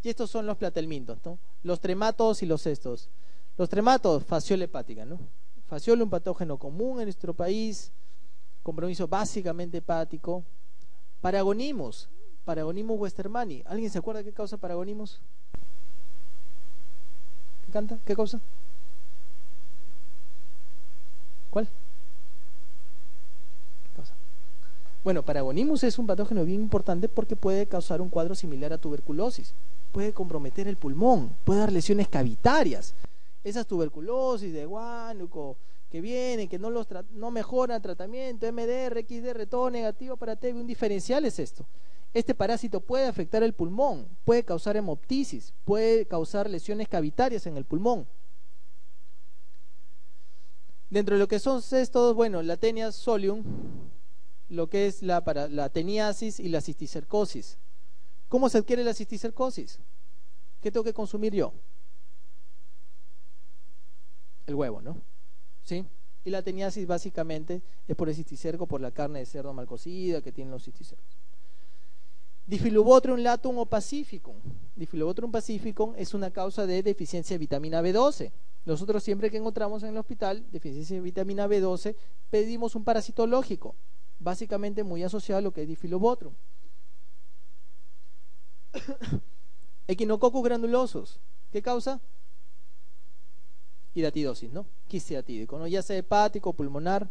Y estos son los platelmintos, ¿no? Los trematos y los estos. Los trematos, fasciola hepática, ¿no? Fasciola, un patógeno común en nuestro país, compromiso básicamente hepático. Paragonimus westermani. ¿Alguien se acuerda qué causa Paragonimus? ¿Qué canta? ¿Qué causa? ¿Cuál? ¿Qué causa? Bueno, Paragonimus es un patógeno bien importante porque puede causar un cuadro similar a tuberculosis. Puede comprometer el pulmón, puede dar lesiones cavitarias. Esas tuberculosis de guánuco que vienen, que no mejoran el tratamiento, MDR, XDR, todo negativo para TB, un diferencial es esto. Este parásito puede afectar el pulmón, puede causar hemoptisis, puede causar lesiones cavitarias en el pulmón. Dentro de lo que son estos, bueno, la Taenia solium, lo que es la teniasis y la cisticercosis. ¿Cómo se adquiere la cisticercosis? ¿Qué tengo que consumir yo? El huevo, ¿no? ¿Sí? Y la teniasis básicamente es por el cisticerco, por la carne de cerdo mal cocida que tienen los cisticercos. Difflubotrium latum o pacificum. Difflubotrium pacificum es una causa de deficiencia de vitamina B12. Nosotros siempre que encontramos en el hospital deficiencia de vitamina B12 pedimos un parasitológico, básicamente muy asociado a lo que es Difflubotrium. Echinococcus granulosos, ¿qué causa? Hidatidosis, ¿no? Quiste hidatídico, ¿no? Ya sea hepático, pulmonar.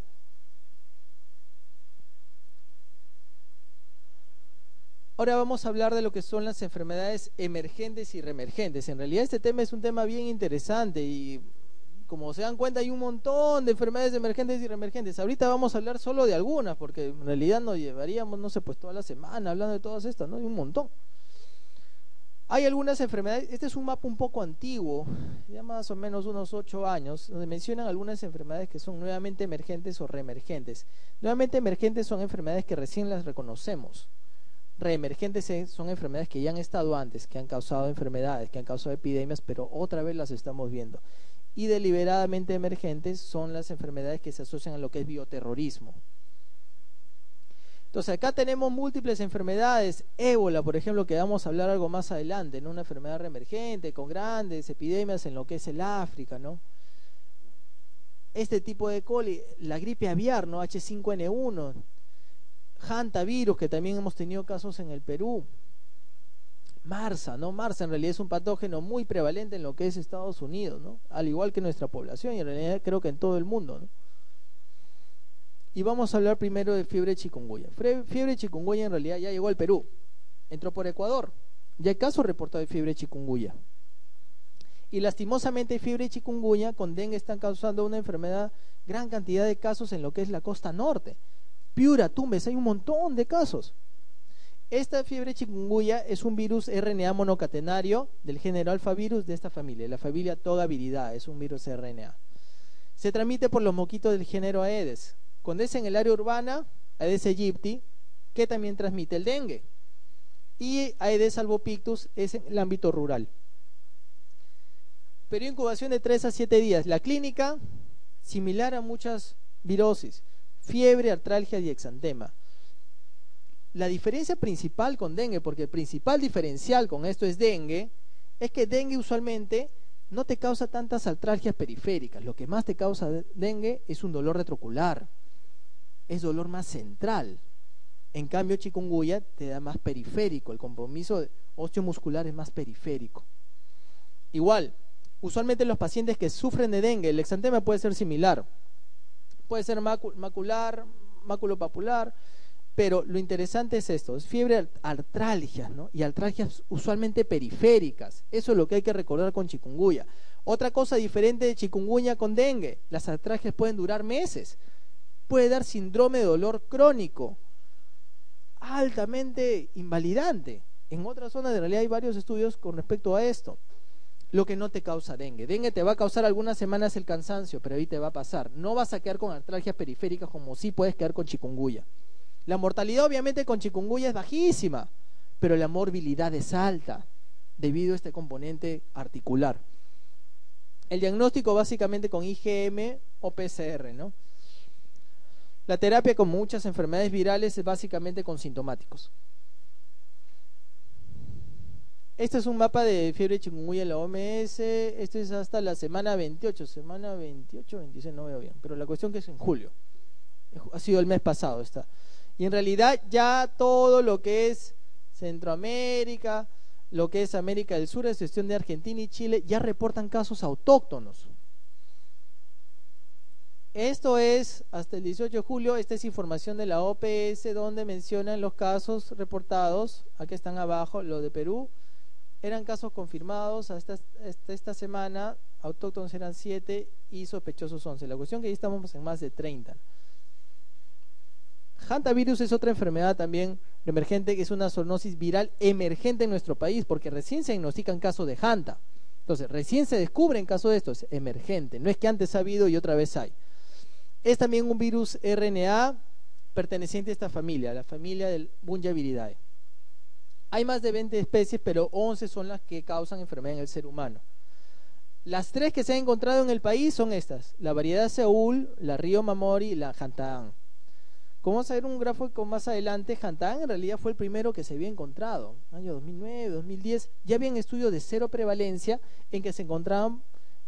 Ahora vamos a hablar de lo que son las enfermedades emergentes y reemergentes. En realidad este tema es un tema bien interesante y como se dan cuenta hay un montón de enfermedades emergentes y reemergentes. Ahorita vamos a hablar solo de algunas porque en realidad nos llevaríamos, no sé, pues toda la semana hablando de todas estas, ¿no? Hay un montón. Hay algunas enfermedades, este es un mapa un poco antiguo, ya más o menos unos 8 años, donde mencionan algunas enfermedades que son nuevamente emergentes o reemergentes. Nuevamente emergentes son enfermedades que recién las reconocemos. Reemergentes son enfermedades que ya han estado antes, que han causado enfermedades, que han causado epidemias, pero otra vez las estamos viendo. Y deliberadamente emergentes son las enfermedades que se asocian a lo que es bioterrorismo. Entonces acá tenemos múltiples enfermedades, ébola por ejemplo, que vamos a hablar algo más adelante, ¿no? Una enfermedad reemergente con grandes epidemias en lo que es el África, ¿no? Este tipo de coli, la gripe aviar, ¿no? H5N1, hantavirus, que también hemos tenido casos en el Perú. Marsa, ¿no? Marsa en realidad es un patógeno muy prevalente en lo que es Estados Unidos, ¿no? Al igual que nuestra población y en realidad creo que en todo el mundo, ¿no? Y vamos a hablar primero de fiebre chikungunya. Fiebre chikungunya en realidad ya llegó al Perú, entró por Ecuador. Ya hay casos reportados de fiebre chikungunya. Y lastimosamente fiebre chikungunya con dengue están causando una enfermedad, gran cantidad de casos en lo que es la costa norte. Piura, Tumbes, hay un montón de casos. Esta fiebre chikungunya es un virus RNA monocatenario del género alfavirus de esta familia, la familia Togaviridae, es un virus RNA. Se transmite por los mosquitos del género Aedes. Cuando es en el área urbana, Aedes aegypti, que también transmite el dengue. Y Aedes albopictus es en el ámbito rural. Periodo de incubación de 3 a 7 días. La clínica, similar a muchas virosis, fiebre, artralgia y exantema. La diferencia principal con dengue, porque el principal diferencial con esto es dengue, es que dengue usualmente no te causa tantas artralgias periféricas. Lo que más te causa dengue es un dolor retrocular. Es dolor más central. En cambio chikungunya te da más periférico, el compromiso osteomuscular es más periférico. Igual, usualmente los pacientes que sufren de dengue, el exantema puede ser similar, puede ser macular, maculopapular, pero lo interesante es esto, es fiebre, artralgias, ¿no? Y artralgias usualmente periféricas. Eso es lo que hay que recordar con chikungunya. Otra cosa diferente de chikungunya con dengue, las artralgias pueden durar meses. Puede dar síndrome de dolor crónico, altamente invalidante. En otras zonas de realidad hay varios estudios con respecto a esto. Lo que no te causa dengue. Dengue te va a causar algunas semanas el cansancio, pero ahí te va a pasar. No vas a quedar con artralgias periféricas como sí puedes quedar con chikungunya. La mortalidad obviamente con chikungunya es bajísima, pero la morbilidad es alta debido a este componente articular. El diagnóstico básicamente con IgM o PCR, ¿no? La terapia con muchas enfermedades virales es básicamente con sintomáticos. Este es un mapa de fiebre chikungunya en la OMS. Este es hasta la semana 28. Semana 28, 26, no veo bien. Pero la cuestión que es en julio. Ha sido el mes pasado esta. Y en realidad ya todo lo que es Centroamérica, lo que es América del Sur, a excepción de Argentina y Chile, ya reportan casos autóctonos. Esto es hasta el 18 de julio. Esta es información de la OPS donde mencionan los casos reportados. Aquí están abajo, lo de Perú. Eran casos confirmados hasta esta semana. Autóctonos eran 7 y sospechosos 11. La cuestión que ahí estamos en más de 30. Hantavirus es otra enfermedad también emergente, que es una zoonosis viral emergente en nuestro país, porque recién se diagnostican casos de Hanta. Entonces, recién se descubren casos de esto, es emergente. No es que antes ha habido y otra vez hay. Es también un virus RNA perteneciente a esta familia, la familia del Bungiaviridae. Hay más de 20 especies, pero 11 son las que causan enfermedad en el ser humano. Las 3 que se han encontrado en el país son estas: la variedad Seúl, la Río Mamori y la Hantaan. Como vamos a ver un gráfico más adelante, Hantaan en realidad fue el primero que se había encontrado. Año 2009, 2010, ya habían estudios de cero prevalencia en que se encontraban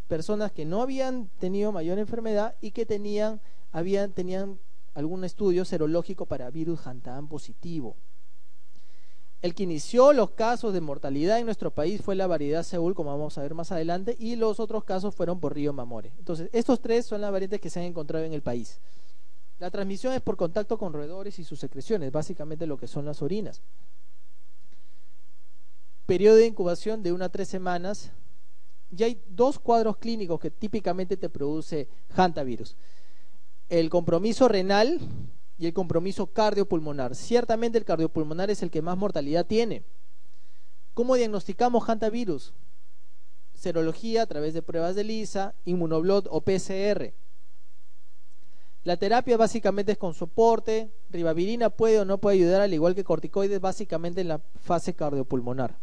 personas que no habían tenido mayor enfermedad y que tenían algún estudio serológico para virus Hantaan positivo. El que inició los casos de mortalidad en nuestro país fue la variedad Seúl, como vamos a ver más adelante, y los otros casos fueron por Río Mamori. Entonces, estos 3 son las variantes que se han encontrado en el país. La transmisión es por contacto con roedores y sus secreciones, básicamente lo que son las orinas. Periodo de incubación de 1 a 3 semanas. Ya hay 2 cuadros clínicos que típicamente te produce hantavirus: el compromiso renal y el compromiso cardiopulmonar. Ciertamente el cardiopulmonar es el que más mortalidad tiene. ¿Cómo diagnosticamos hantavirus? Serología a través de pruebas de ELISA, inmunoblot o PCR. La terapia básicamente es con soporte. Ribavirina puede o no puede ayudar, al igual que corticoides, básicamente en la fase cardiopulmonar.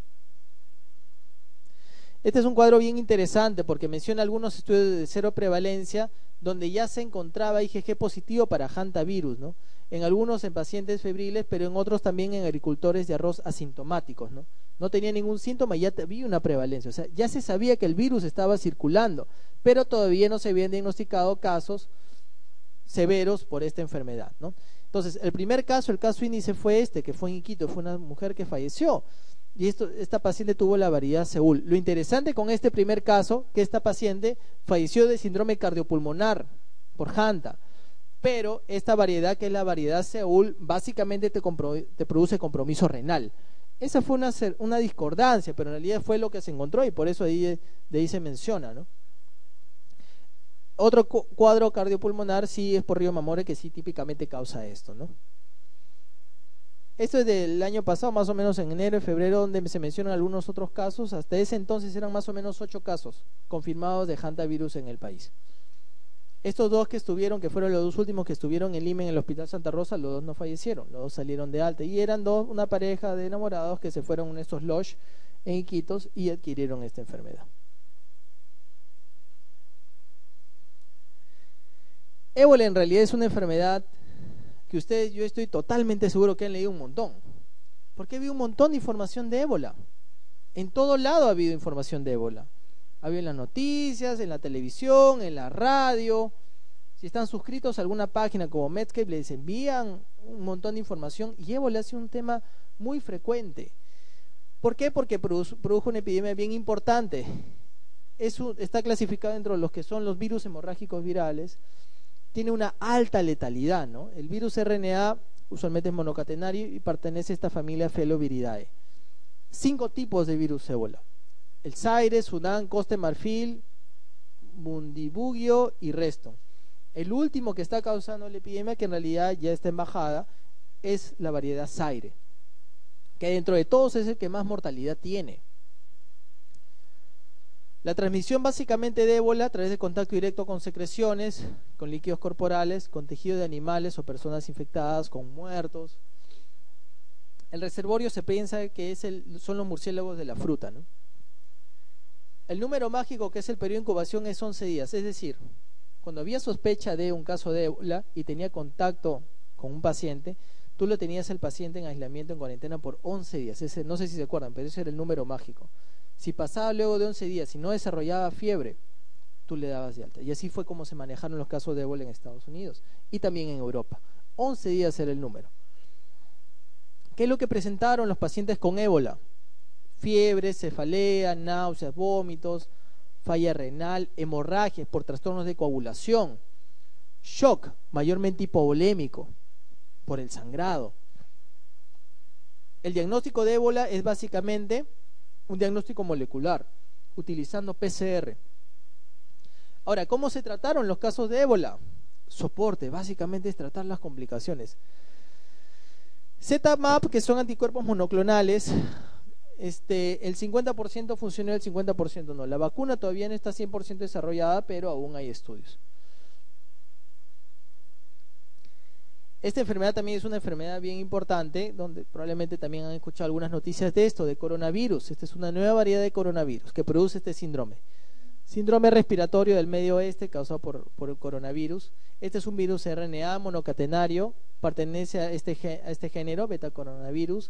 Este es un cuadro bien interesante porque menciona algunos estudios de cero prevalencia donde ya se encontraba IgG positivo para hantavirus, ¿no? En algunos en pacientes febriles, pero en otros también en agricultores de arroz asintomáticos, ¿no? No tenía ningún síntoma y ya había una prevalencia. O sea, ya se sabía que el virus estaba circulando, pero todavía no se habían diagnosticado casos severos por esta enfermedad, ¿no? Entonces, el primer caso, el caso índice fue este, que fue en Iquitos, fue una mujer que falleció. Y esta paciente tuvo la variedad Seúl. Lo interesante con este primer caso, que esta paciente falleció de síndrome cardiopulmonar por Hanta, pero esta variedad, que es la variedad Seúl, básicamente te produce compromiso renal. Esa fue una discordancia, pero en realidad fue lo que se encontró y por eso de ahí se menciona, ¿no? Otro cuadro cardiopulmonar sí es por Río Mamori, que sí típicamente causa esto, ¿no? Esto es del año pasado, más o menos en enero y febrero, donde se mencionan algunos otros casos. Hasta ese entonces eran más o menos 8 casos confirmados de hantavirus en el país. Estos 2 que estuvieron, que fueron los 2 últimos que estuvieron en Lima, en el Hospital Santa Rosa, los 2 no fallecieron, los 2 salieron de alta. Y eran una pareja de enamorados que se fueron en estos lodge en Iquitos y adquirieron esta enfermedad. Ébola en realidad es una enfermedad que ustedes, yo estoy totalmente seguro que han leído un montón, porque ha habido un montón de información de ébola. En todo lado ha habido información de ébola. Ha habido en las noticias, en la televisión, en la radio. Si están suscritos a alguna página como Medscape, les envían un montón de información, y ébola ha sido un tema muy frecuente. ¿Por qué? Porque produjo una epidemia bien importante. Está clasificado dentro de los que son los virus hemorrágicos virales. Tiene una alta letalidad, ¿no? El virus RNA usualmente es monocatenario y pertenece a esta familia Filoviridae. 5 tipos de virus ébola: el Zaire, Sudán, Costa de Marfil, Bundibugyo y Reston. El último que está causando la epidemia, que en realidad ya está en bajada, es la variedad Zaire, que dentro de todos es el que más mortalidad tiene. La transmisión básicamente de ébola a través de contacto directo con secreciones, con líquidos corporales, con tejido de animales o personas infectadas, con muertos. El reservorio se piensa que son los murciélagos de la fruta, ¿no? El número mágico, que es el periodo de incubación, es 11 días. Es decir, cuando había sospecha de un caso de ébola y tenía contacto con un paciente, tú lo tenías el paciente en aislamiento, en cuarentena por 11 días. Ese, no sé si se acuerdan, pero ese era el número mágico. Si pasaba luego de 11 días, si no desarrollaba fiebre, tú le dabas de alta. Y así fue como se manejaron los casos de ébola en Estados Unidos y también en Europa. 11 días era el número. ¿Qué es lo que presentaron los pacientes con ébola? Fiebre, cefalea, náuseas, vómitos, falla renal, hemorragias por trastornos de coagulación, shock, mayormente hipovolémico, por el sangrado. El diagnóstico de ébola es básicamente un diagnóstico molecular, utilizando PCR. Ahora, ¿cómo se trataron los casos de ébola? Soporte, básicamente es tratar las complicaciones. ZMapp, que son anticuerpos monoclonales, el 50% funcionó, el 50% no. La vacuna todavía no está 100% desarrollada, pero aún hay estudios. Esta enfermedad también es una enfermedad bien importante, donde probablemente también han escuchado algunas noticias de esto, de coronavirus. Esta es una nueva variedad de coronavirus que produce este síndrome. Síndrome respiratorio del Medio Oeste causado por el coronavirus. Este es un virus RNA monocatenario, pertenece a este género, beta-coronavirus.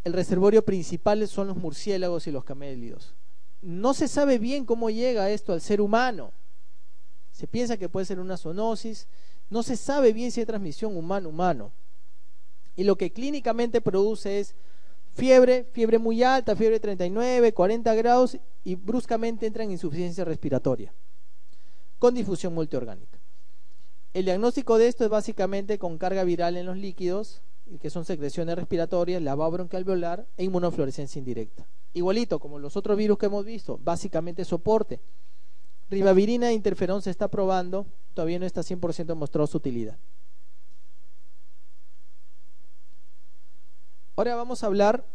El reservorio principal son los murciélagos y los camélidos. No se sabe bien cómo llega esto al ser humano. Se piensa que puede ser una zoonosis. No se sabe bien si hay transmisión humano-humano. Y lo que clínicamente produce es fiebre muy alta, fiebre 39, 40 grados, y bruscamente entra en insuficiencia respiratoria, con difusión multiorgánica. El diagnóstico de esto es básicamente con carga viral en los líquidos, que son secreciones respiratorias, lavado broncoalveolar e inmunofluorescencia indirecta. Igualito como los otros virus que hemos visto, básicamente soporte. Ribavirina e interferón se está probando, todavía no está 100% demostrado su utilidad. Ahora vamos a hablar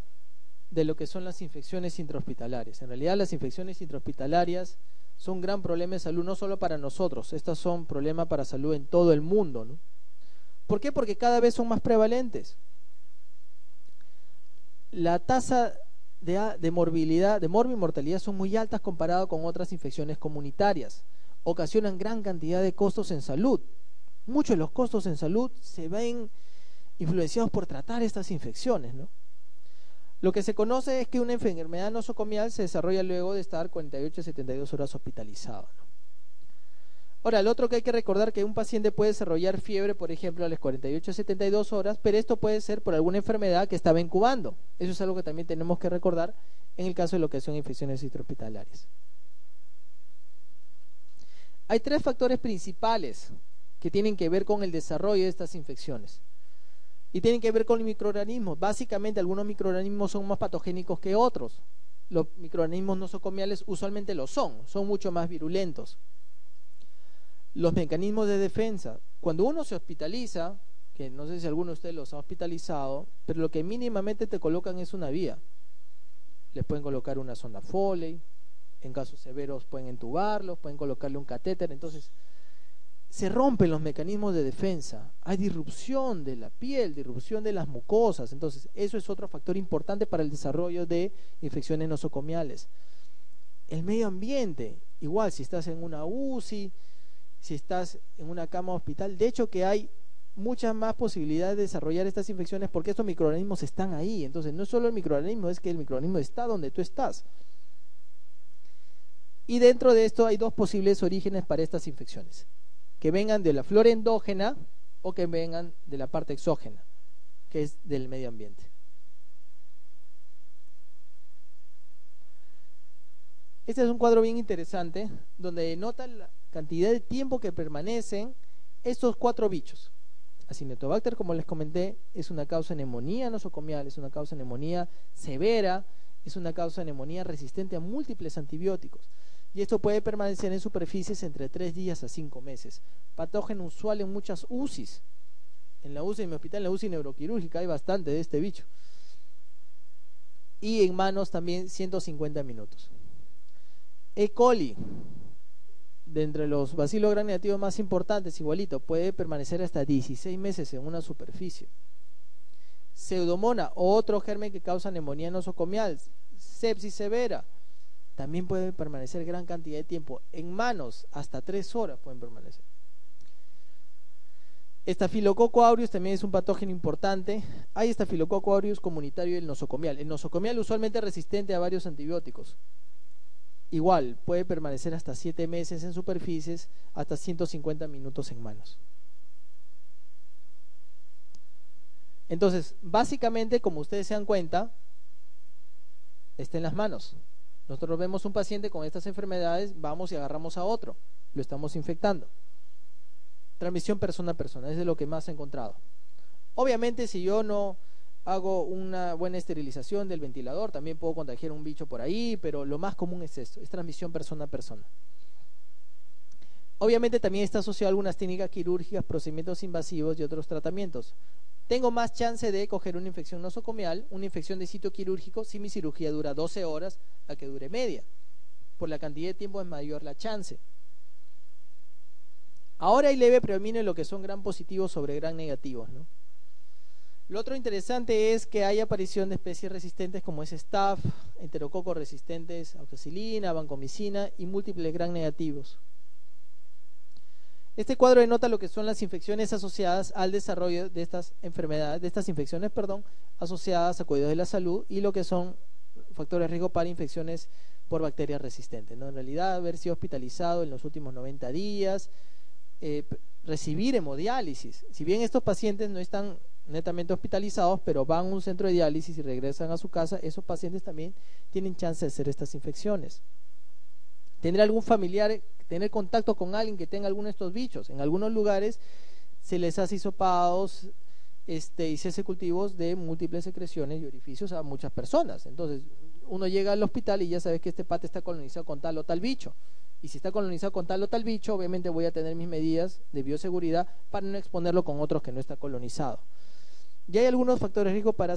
de lo que son las infecciones intrahospitalarias. En realidad las infecciones intrahospitalarias son un gran problema de salud, no solo para nosotros, estas son problemas para salud en todo el mundo, ¿no? ¿Por qué? Porque cada vez son más prevalentes. La tasa de morbilidad, de mortalidad son muy altas comparado con otras infecciones comunitarias. Ocasionan gran cantidad de costos en salud. Muchos de los costos en salud se ven influenciados por tratar estas infecciones, ¿no? Lo que se conoce es que una enfermedad nosocomial se desarrolla luego de estar 48 a 72 horas hospitalizado, ¿no? Ahora, lo otro que hay que recordar que un paciente puede desarrollar fiebre, por ejemplo, a las 48 a 72 horas, pero esto puede ser por alguna enfermedad que estaba incubando. Eso es algo que también tenemos que recordar en el caso de lo que son infecciones intrahospitalarias. Hay tres factores principales que tienen que ver con el desarrollo de estas infecciones. Y tienen que ver con los microorganismos. Básicamente, algunos microorganismos son más patogénicos que otros. Los microorganismos nosocomiales usualmente lo son mucho más virulentos. Los mecanismos de defensa. Cuando uno se hospitaliza, que no sé si alguno de ustedes los ha hospitalizado, pero lo que mínimamente te colocan es una vía. Les pueden colocar una sonda Foley, en casos severos pueden entubarlos, pueden colocarle un catéter. Entonces se rompen los mecanismos de defensa, hay disrupción de la piel, disrupción de las mucosas. Entonces eso es otro factor importante para el desarrollo de infecciones nosocomiales. El medio ambiente, igual si estás en una UCI, si estás en una cama hospital, de hecho que hay muchas más posibilidades de desarrollar estas infecciones porque estos microorganismos están ahí. Entonces no es solo el microorganismo, es que el microorganismo está donde tú estás. Y dentro de esto hay dos posibles orígenes para estas infecciones: que vengan de la flora endógena o que vengan de la parte exógena, que es del medio ambiente. Este es un cuadro bien interesante donde denota la cantidad de tiempo que permanecen estos cuatro bichos. Acinetobacter, como les comenté, es una causa de neumonía nosocomial, es una causa de neumonía severa, es una causa de neumonía resistente a múltiples antibióticos. Y esto puede permanecer en superficies entre 3 días a 5 meses. Patógeno usual en muchas UCIs. En la UCI, en mi hospital, en la UCI neuroquirúrgica, hay bastante de este bicho. Y en manos también 150 minutos. E. coli, de entre los bacilos gram negativos más importantes, igualito, puede permanecer hasta 16 meses en una superficie. Pseudomonas, otro germen que causa neumonía nosocomial, sepsis severa, también puede permanecer gran cantidad de tiempo. En manos, hasta 3 horas pueden permanecer. Estafilococo aureus también es un patógeno importante. Hay estafilococo aureus comunitario y el nosocomial. El nosocomial usualmente es resistente a varios antibióticos. Igual, puede permanecer hasta 7 meses en superficies, hasta 150 minutos en manos. Entonces, básicamente, como ustedes se dan cuenta, está en las manos. Nosotros vemos un paciente con estas enfermedades, vamos y agarramos a otro, lo estamos infectando. Transmisión persona a persona, es de lo que más he encontrado. Obviamente, si yo no hago una buena esterilización del ventilador, también puedo contagiar un bicho por ahí, pero lo más común es esto, es transmisión persona a persona. Obviamente también está asociado a algunas técnicas quirúrgicas, procedimientos invasivos y otros tratamientos. Tengo más chance de coger una infección nosocomial, una infección de sitio quirúrgico, si mi cirugía dura 12 horas a que dure media. Por la cantidad de tiempo es mayor la chance. Ahora hay leve predominio en lo que son gram positivos sobre gram negativos, ¿no? Lo otro interesante es que hay aparición de especies resistentes como es Staph, enterococos resistentes a amoxicilina, vancomicina y múltiples gram negativos. Este cuadro denota lo que son las infecciones asociadas al desarrollo de estas enfermedades, de estas infecciones, asociadas a cuidados de la salud y lo que son factores de riesgo para infecciones por bacterias resistentes, ¿no? En realidad, haber sido hospitalizado en los últimos 90 días, recibir hemodiálisis. Si bien estos pacientes no están netamente hospitalizados, pero van a un centro de diálisis y regresan a su casa, esos pacientes también tienen chance de hacer estas infecciones. Tener algún familiar, tener contacto con alguien que tenga alguno de estos bichos. En algunos lugares se les hace hisopados y se hace cultivos de múltiples secreciones y orificios a muchas personas. Entonces, uno llega al hospital y ya sabe que este pata está colonizado con tal o tal bicho. Y si está colonizado con tal o tal bicho, obviamente voy a tener mis medidas de bioseguridad para no exponerlo con otros que no está colonizado. Y hay algunos factores de riesgo para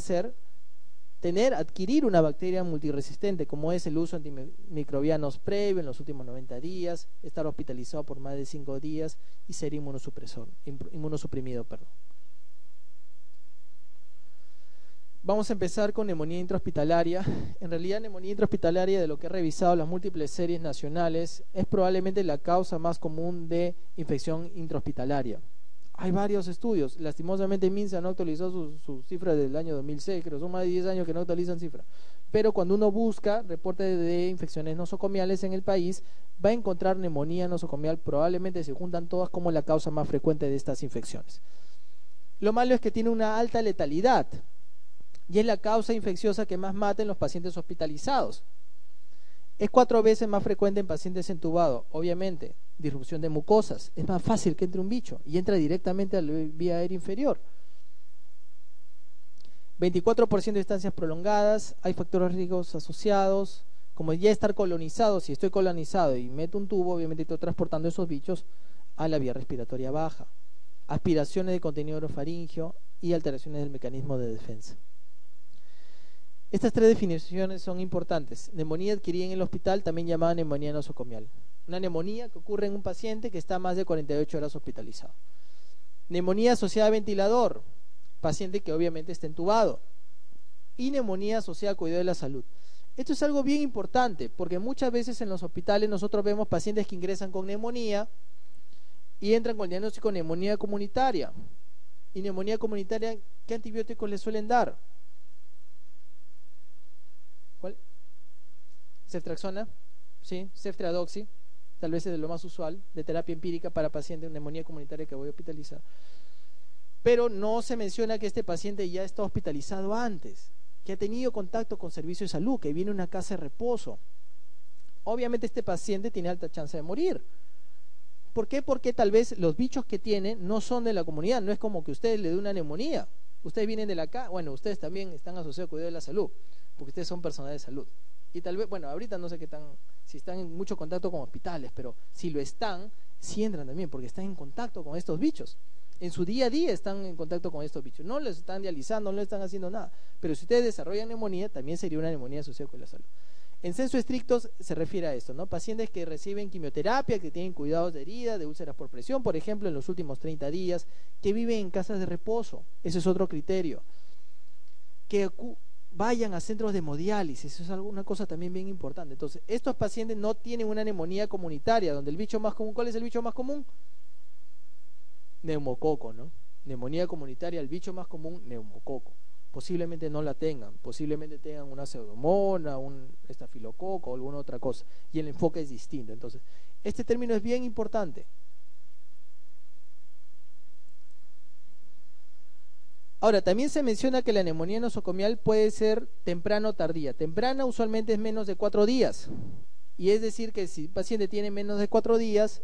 adquirir una bacteria multiresistente, como es el uso de antimicrobianos previo en los últimos 90 días, estar hospitalizado por más de 5 días y ser inmunosuprimido. Vamos a empezar con neumonía intrahospitalaria. En realidad, neumonía intrahospitalaria, de lo que he revisado las múltiples series nacionales, es probablemente la causa más común de infección intrahospitalaria. Hay varios estudios. Lastimosamente, MINSA no actualizó sus cifras del año 2006, creo, son más de 10 años que no actualizan cifras. Pero cuando uno busca reportes de infecciones nosocomiales en el país, va a encontrar neumonía nosocomial, probablemente se juntan todas como la causa más frecuente de estas infecciones. Lo malo es que tiene una alta letalidad y es la causa infecciosa que más mata en los pacientes hospitalizados. Es 4 veces más frecuente en pacientes entubados, obviamente. Disrupción de mucosas, es más fácil que entre un bicho y entra directamente a la vía aérea inferior. 24% de estancias prolongadas, hay factores riesgos asociados, como ya estar colonizado. Si estoy colonizado y meto un tubo, obviamente estoy transportando esos bichos a la vía respiratoria baja. Aspiraciones de contenido orofaringeo y alteraciones del mecanismo de defensa. Estas 3 definiciones son importantes. Neumonía adquirida en el hospital, también llamada neumonía nosocomial. Una neumonía que ocurre en un paciente que está más de 48 horas hospitalizado. Neumonía asociada a ventilador, paciente que obviamente está entubado. Y neumonía asociada a cuidado de la salud. Esto es algo bien importante, porque muchas veces en los hospitales nosotros vemos pacientes que ingresan con neumonía y entran con el diagnóstico de neumonía comunitaria. Y neumonía comunitaria, ¿qué antibióticos le suelen dar? ¿Cuál? Ceftriaxona, ¿sí? Ceftriadoxi, tal vez es de lo más usual, de terapia empírica para pacientes de neumonía comunitaria que voy a hospitalizar. Pero no se menciona que este paciente ya está hospitalizado antes, que ha tenido contacto con servicio de salud, que viene a una casa de reposo. Obviamente este paciente tiene alta chance de morir. ¿Por qué? Porque tal vez los bichos que tiene no son de la comunidad, no es como que ustedes le den una neumonía. Ustedes vienen de la casa, bueno, ustedes también están asociados al cuidado de la salud, porque ustedes son personal de salud. Y tal vez, bueno, ahorita no sé si están en mucho contacto con hospitales, pero si lo están, sí entran también, porque están en contacto con estos bichos. En su día a día están en contacto con estos bichos. No les están dializando, no les están haciendo nada. Pero si ustedes desarrollan neumonía, también sería una neumonía asociada con la salud. En censo estricto se refiere a esto, ¿no? Pacientes que reciben quimioterapia, que tienen cuidados de herida, de úlceras por presión, por ejemplo, en los últimos 30 días, que viven en casas de reposo. Ese es otro criterio. Que vayan a centros de hemodiálisis, eso es una cosa también bien importante. Entonces, estos pacientes no tienen una neumonía comunitaria, donde el bicho más común, ¿cuál es el bicho más común? Neumococo, ¿no? neumonía comunitaria, el bicho más común, neumococo. Posiblemente no la tengan, posiblemente tengan una pseudomonas, un estafilococo o alguna otra cosa, y el enfoque es distinto. Entonces, este término es bien importante. Ahora, también se menciona que la neumonía nosocomial puede ser temprana o tardía. Temprana usualmente es menos de 4 días, y es decir que si el paciente tiene menos de 4 días,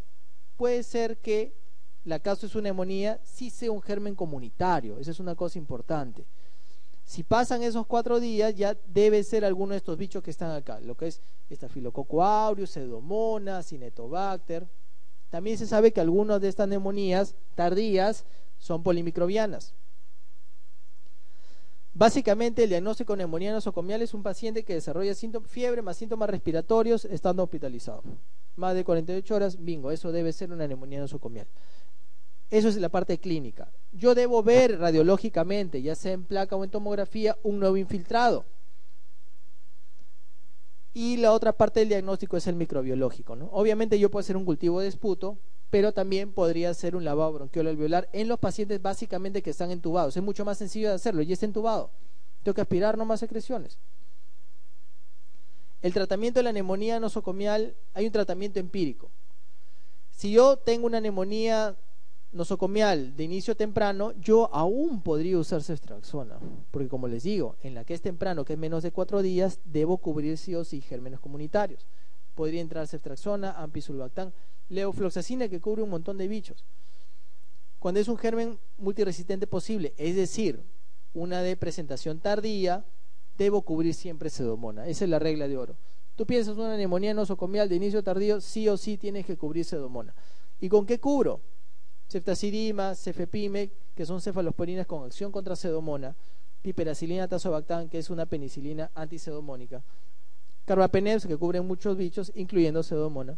puede ser que la causa de su neumonía sí sea un germen comunitario. Esa es una cosa importante. Si pasan esos 4 días, ya debe ser alguno de estos bichos que están acá, lo que es Staphylococcus aureus, Pseudomonas, Cinetobacter. También se sabe que algunas de estas neumonías tardías son polimicrobianas. Básicamente, el diagnóstico de neumonía nosocomial es un paciente que desarrolla fiebre más síntomas respiratorios estando hospitalizado. Más de 48 horas, bingo, eso debe ser una neumonía nosocomial. Eso es la parte clínica. Yo debo ver radiológicamente, ya sea en placa o en tomografía, un nuevo infiltrado. Y la otra parte del diagnóstico es el microbiológico, ¿no? Obviamente yo puedo hacer un cultivo de esputo, pero también podría hacer un lavado bronquiolo-alveolar en los pacientes básicamente que están entubados. Es mucho más sencillo de hacerlo, y está entubado. Tengo que aspirar nomás secreciones. El tratamiento de la neumonía nosocomial, hay un tratamiento empírico. Si yo tengo una neumonía nosocomial de inicio temprano, yo aún podría usar ceftriaxona, porque como les digo, en la que es temprano, que es menos de 4 días, debo cubrir sí o sí gérmenes comunitarios. Podría entrar ceftriaxona, ampicillin, levofloxacina, que cubre un montón de bichos. Cuando es un germen multiresistente posible, es decir, una de presentación tardía, debo cubrir siempre Pseudomonas. Esa es la regla de oro. Tú piensas una neumonía nosocomial de inicio tardío, sí o sí tienes que cubrir Pseudomonas. ¿Y con qué cubro? Ceftazidima, cefepime, que son cefalosporinas con acción contra Pseudomonas, piperacilina tazobactam, que es una penicilina antipseudomónica, carbapenems, que cubren muchos bichos, incluyendo Pseudomonas,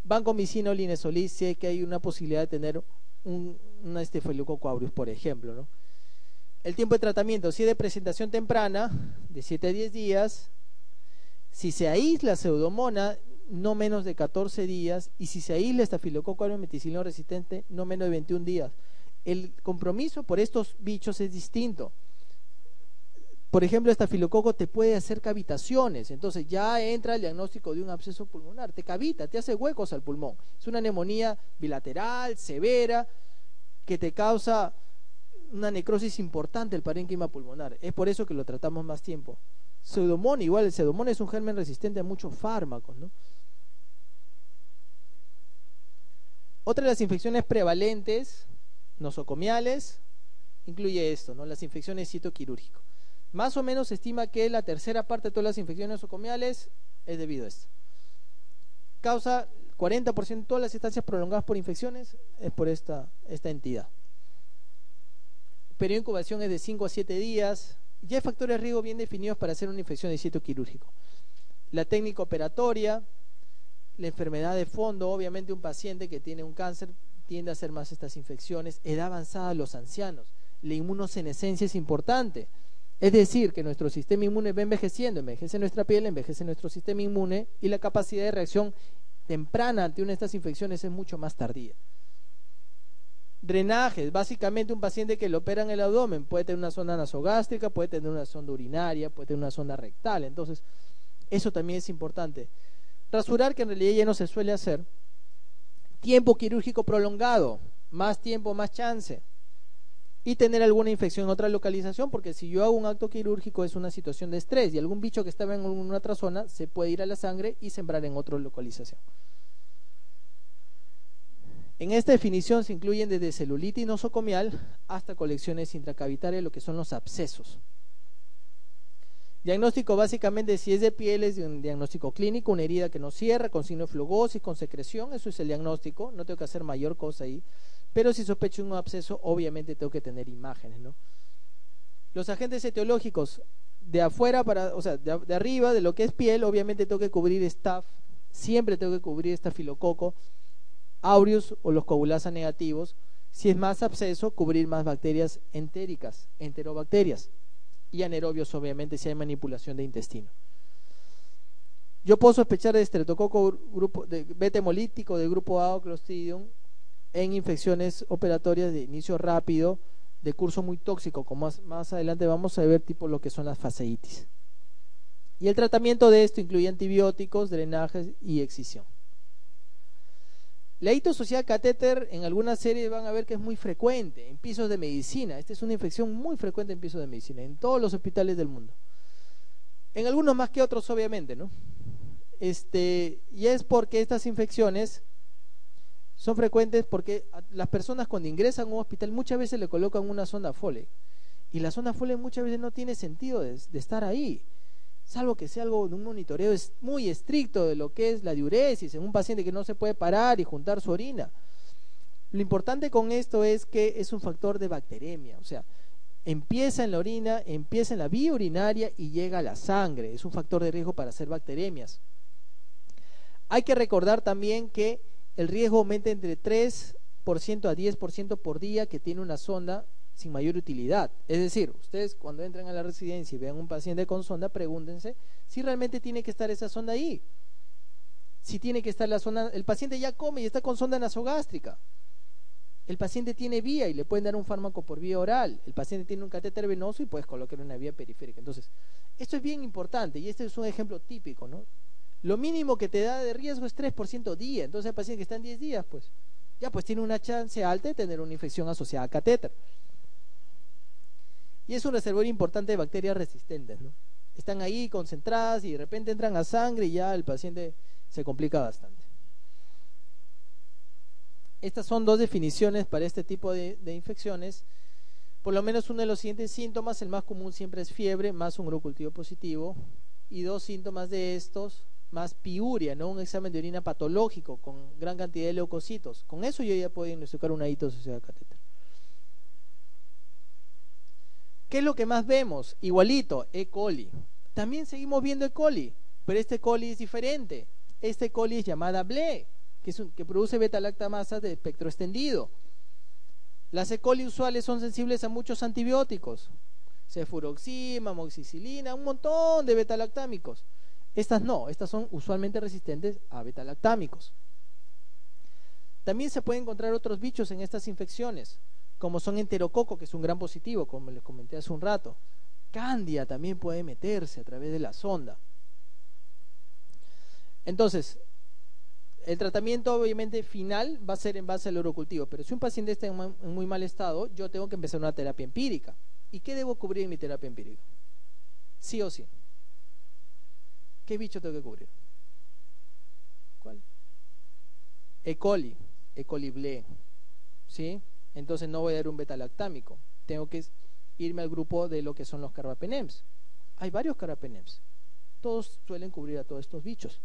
vancomicina o linezolid, si es que hay una posibilidad de tener una Staphylococcus aureus, por ejemplo, ¿no? El tiempo de tratamiento, si es de presentación temprana, de 7 a 10 días, si se aísla Pseudomonas, no menos de 14 días, y si se aísla Staphylococcus aureus meticilino resistente, no menos de 21 días. El compromiso por estos bichos es distinto. Por ejemplo, Staphylococcus te puede hacer cavitaciones, entonces ya entra el diagnóstico de un absceso pulmonar, te cavita, te hace huecos al pulmón. Es una neumonía bilateral, severa, que te causa una necrosis importante el parénquima pulmonar. Es por eso que lo tratamos más tiempo. Pseudomonas, igual el Pseudomonas es un germen resistente a muchos fármacos, ¿no? Otra de las infecciones prevalentes nosocomiales incluye esto, ¿no? Las infecciones citoquirúrgicas. Más o menos se estima que la tercera parte de todas las infecciones nosocomiales es debido a esto. Causa 40% de todas las estancias prolongadas por infecciones es por esta entidad. El periodo de incubación es de 5 a 7 días. Ya hay factores de riesgo bien definidos para hacer una infección de sitio quirúrgico. La técnica operatoria, la enfermedad de fondo, obviamente un paciente que tiene un cáncer tiende a hacer más estas infecciones. Edad avanzada, los ancianos. La inmunosenescencia es importante. Es decir, que nuestro sistema inmune va envejeciendo, envejece nuestra piel, envejece nuestro sistema inmune, y la capacidad de reacción temprana ante una de estas infecciones es mucho más tardía. Drenajes, básicamente un paciente que le operan el abdomen puede tener una sonda nasogástrica, puede tener una sonda urinaria, puede tener una sonda rectal, entonces eso también es importante. Rasurar, que en realidad ya no se suele hacer. Tiempo quirúrgico prolongado, más tiempo, más chance. Y tener alguna infección en otra localización, porque si yo hago un acto quirúrgico es una situación de estrés, y algún bicho que estaba en una otra zona se puede ir a la sangre y sembrar en otra localización. En esta definición se incluyen desde celulitis nosocomial hasta colecciones intracavitarias, lo que son los abscesos. Diagnóstico, básicamente, si es de piel, es de un diagnóstico clínico, una herida que no cierra, con signo de flugosis, con secreción, eso es el diagnóstico, no tengo que hacer mayor cosa ahí. Pero si sospecho un absceso, obviamente tengo que tener imágenes, ¿no? Los agentes etiológicos, de afuera o sea, de arriba, de lo que es piel, obviamente tengo que cubrir staph, siempre tengo que cubrir Staphylococcus aureus o los coagulasa negativos. Si es más absceso, cubrir más bacterias entéricas, enterobacterias, y anaerobios, obviamente, si hay manipulación de intestino. Yo puedo sospechar de estreptococo grupo de beta hemolítico del grupo A o Clostridium en infecciones operatorias de inicio rápido, de curso muy tóxico, como más adelante vamos a ver, tipo lo que son las fasciitis. Y el tratamiento de esto incluye antibióticos, drenajes y excisión. La hito social catéter en algunas series van a ver que es muy frecuente en pisos de medicina. Esta es una infección muy frecuente en pisos de medicina, en todos los hospitales del mundo. En algunos más que otros, obviamente, ¿no? Y es porque estas infecciones son frecuentes porque las personas cuando ingresan a un hospital muchas veces le colocan una sonda Foley. Y la sonda Foley muchas veces no tiene sentido de estar ahí, salvo que sea algo de un monitoreo muy estricto de lo que es la diuresis en un paciente que no se puede parar y juntar su orina. Lo importante con esto es que es un factor de bacteremia, o sea, empieza en la orina, empieza en la vía urinaria y llega a la sangre. Es un factor de riesgo para hacer bacteremias. Hay que recordar también que el riesgo aumenta entre 3% a 10% por día que tiene una sonda sin mayor utilidad. Es decir, ustedes cuando entran a la residencia y vean un paciente con sonda, pregúntense si realmente tiene que estar esa sonda ahí. Si tiene que estar la sonda, el paciente ya come y está con sonda nasogástrica. El paciente tiene vía y le pueden dar un fármaco por vía oral. El paciente tiene un catéter venoso y puedes colocar una vía periférica. Entonces, esto es bien importante y este es un ejemplo típico, ¿no? Lo mínimo que te da de riesgo es 3% día. Entonces, el paciente que está en 10 días, pues, ya pues tiene una chance alta de tener una infección asociada a catéter. Y es un reservorio importante de bacterias resistentes, ¿no? Están ahí concentradas y de repente entran a sangre y ya el paciente se complica bastante. Estas son dos definiciones para este tipo de infecciones. Por lo menos uno de los siguientes síntomas, el más común siempre es fiebre, más un urocultivo positivo. Y dos síntomas de estos, más piuria, ¿no? Un examen de orina patológico con gran cantidad de leucocitos. Con eso yo ya puedo diagnosticar una hito asociada a catéter. ¿Qué es lo que más vemos? Igualito, E. coli. También seguimos viendo E. coli, pero este E. coli es diferente. Este E. coli es llamada BLE, que produce beta-lactamasa de espectro extendido. Las E. coli usuales son sensibles a muchos antibióticos, cefuroxima, amoxicilina, un montón de beta-lactámicos. Estas no, estas son usualmente resistentes a beta-lactámicos. También se pueden encontrar otros bichos en estas infecciones, como son enterococo, que es un gran positivo, como les comenté hace un rato. Candida también puede meterse a través de la sonda. Entonces, el tratamiento obviamente final va a ser en base al urocultivo, pero si un paciente está en muy mal estado, yo tengo que empezar una terapia empírica. ¿Y qué debo cubrir en mi terapia empírica? Sí o sí. ¿Qué bicho tengo que cubrir? ¿Cuál? E. coli, E. coli BLE, ¿sí? Entonces no voy a dar un beta-lactámico. Tengo que irme al grupo de lo que son los carbapenems. Hay varios carbapenems. Todos suelen cubrir a todos estos bichos.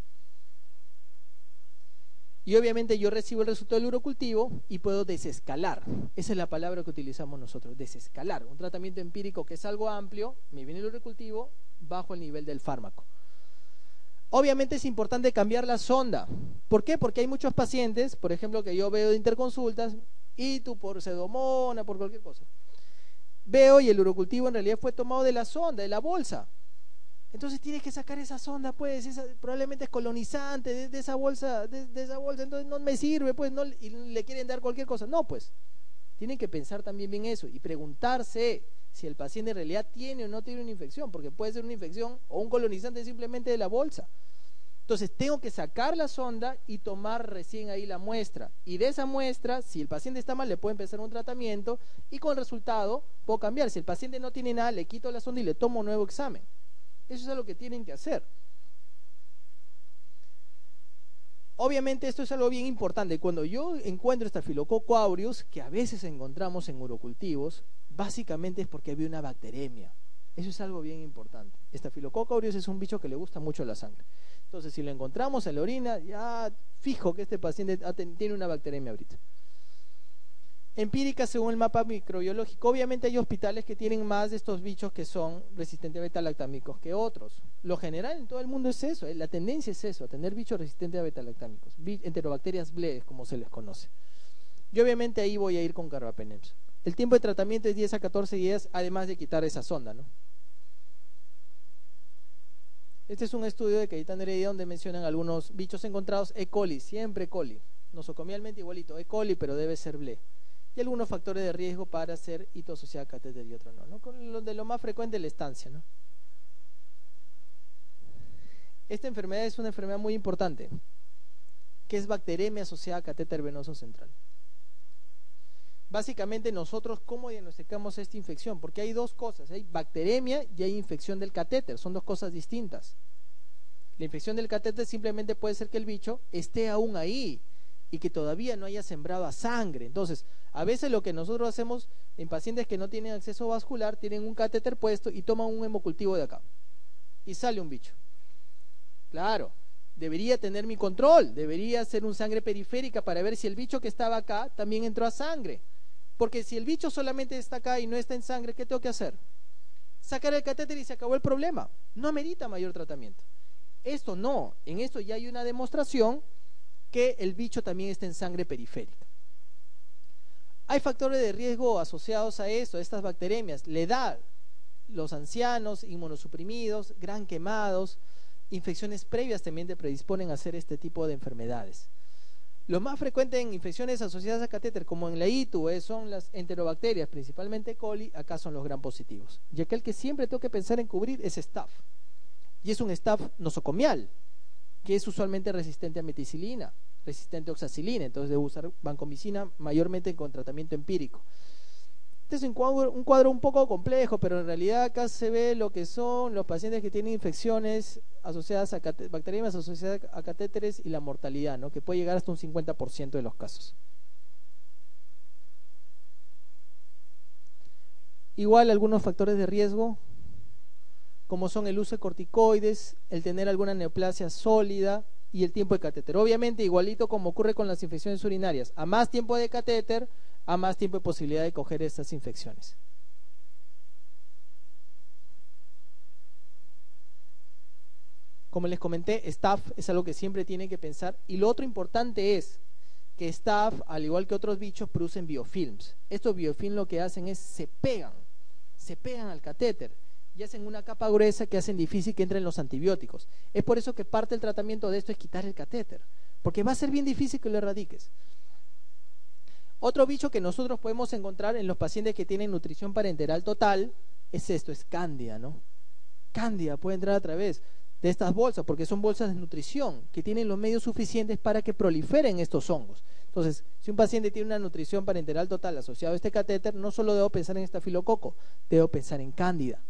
Y obviamente yo recibo el resultado del urocultivo y puedo desescalar. Esa es la palabra que utilizamos nosotros, desescalar. Un tratamiento empírico que es algo amplio, me viene el urocultivo, bajo el nivel del fármaco. Obviamente es importante cambiar la sonda. ¿Por qué? Porque hay muchos pacientes, por ejemplo, que yo veo de interconsultas, y tú por pseudomonas, por cualquier cosa. Veo y el urocultivo en realidad fue tomado de la sonda, de la bolsa. Entonces tienes que sacar esa sonda, pues, probablemente es colonizante de esa bolsa, de esa bolsa, entonces no me sirve, pues, no, y le quieren dar cualquier cosa. No, pues, tienen que pensar también bien eso y preguntarse si el paciente en realidad tiene o no tiene una infección, porque puede ser una infección o un colonizante simplemente de la bolsa. Entonces tengo que sacar la sonda y tomar recién ahí la muestra. Y de esa muestra, si el paciente está mal, le puedo empezar un tratamiento y con el resultado puedo cambiar. Si el paciente no tiene nada, le quito la sonda y le tomo un nuevo examen. Eso es lo que tienen que hacer. Obviamente esto es algo bien importante. Cuando yo encuentro Staphylococcus aureus, que a veces encontramos en urocultivos, básicamente es porque había una bacteremia. Eso es algo bien importante. Staphylococcus aureus es un bicho que le gusta mucho la sangre. Entonces, si lo encontramos en la orina, ya fijo que este paciente tiene una bacteremia ahorita. Empírica según el mapa microbiológico. Obviamente hay hospitales que tienen más de estos bichos que son resistentes a beta-lactámicos que otros. Lo general en todo el mundo es eso, la tendencia es eso, a tener bichos resistentes a beta-lactámicos, enterobacterias BLE, como se les conoce. Y obviamente ahí voy a ir con carbapenems. El tiempo de tratamiento es 10 a 14 días, además de quitar esa sonda, ¿no? Este es un estudio de Cayetano Heredia donde mencionan algunos bichos encontrados, E. coli, siempre E. coli. nosocomialmente igualito, E. coli, pero debe ser BLE. Y algunos factores de riesgo para ser hito asociada a catéter y otros no. Con de lo más frecuente la estancia, ¿no? Esta enfermedad es una enfermedad muy importante, que es bacteremia asociada a catéter venoso central. Básicamente nosotros, ¿cómo diagnosticamos esta infección? Porque hay dos cosas, hay bacteremia y hay infección del catéter, son dos cosas distintas. La infección del catéter simplemente puede ser que el bicho esté aún ahí y que todavía no haya sembrado a sangre. Entonces, a veces lo que nosotros hacemos en pacientes que no tienen acceso vascular, tienen un catéter puesto y toman un hemocultivo de acá y sale un bicho. Claro, debería tener mi control, debería hacer un sangre periférica para ver si el bicho que estaba acá también entró a sangre. Porque si el bicho solamente está acá y no está en sangre, ¿qué tengo que hacer? Sacar el catéter y se acabó el problema. No amerita mayor tratamiento. Esto no, en esto ya hay una demostración que el bicho también está en sangre periférica. Hay factores de riesgo asociados a esto, a estas bacteremias. La edad, los ancianos, inmunosuprimidos, gran quemados, infecciones previas también te predisponen a hacer este tipo de enfermedades. Lo más frecuente en infecciones asociadas a catéter, como en la ITU, son las enterobacterias, principalmente E. coli, acá son los gram positivos. Y acá el que siempre tengo que pensar en cubrir es Staph. Y es un Staph nosocomial, que es usualmente resistente a meticilina, resistente a oxacilina, entonces debo usar vancomicina mayormente con tratamiento empírico. Este es un cuadro un poco complejo, pero en realidad acá se ve lo que son los pacientes que tienen infecciones asociadas a bacterias asociadas a catéteres y la mortalidad, ¿no? Que puede llegar hasta un 50% de los casos. Igual algunos factores de riesgo, como son el uso de corticoides, el tener alguna neoplasia sólida y el tiempo de catéter. Obviamente, igualito como ocurre con las infecciones urinarias, a más tiempo de catéter, a más tiempo de posibilidad de coger estas infecciones. Como les comenté, Staph es algo que siempre tienen que pensar. Y lo otro importante es que Staph, al igual que otros bichos, producen biofilms. Estos biofilms lo que hacen es se pegan al catéter y hacen una capa gruesa que hacen difícil que entren los antibióticos. Es por eso que parte del tratamiento de esto es quitar el catéter, porque va a ser bien difícil que lo erradiques. Otro bicho que nosotros podemos encontrar en los pacientes que tienen nutrición parenteral total es esto, es cándida, ¿no? Cándida puede entrar a través de estas bolsas, porque son bolsas de nutrición que tienen los medios suficientes para que proliferen estos hongos. Entonces, si un paciente tiene una nutrición parenteral total asociada a este catéter, no solo debo pensar en estafilococo, debo pensar en cándida.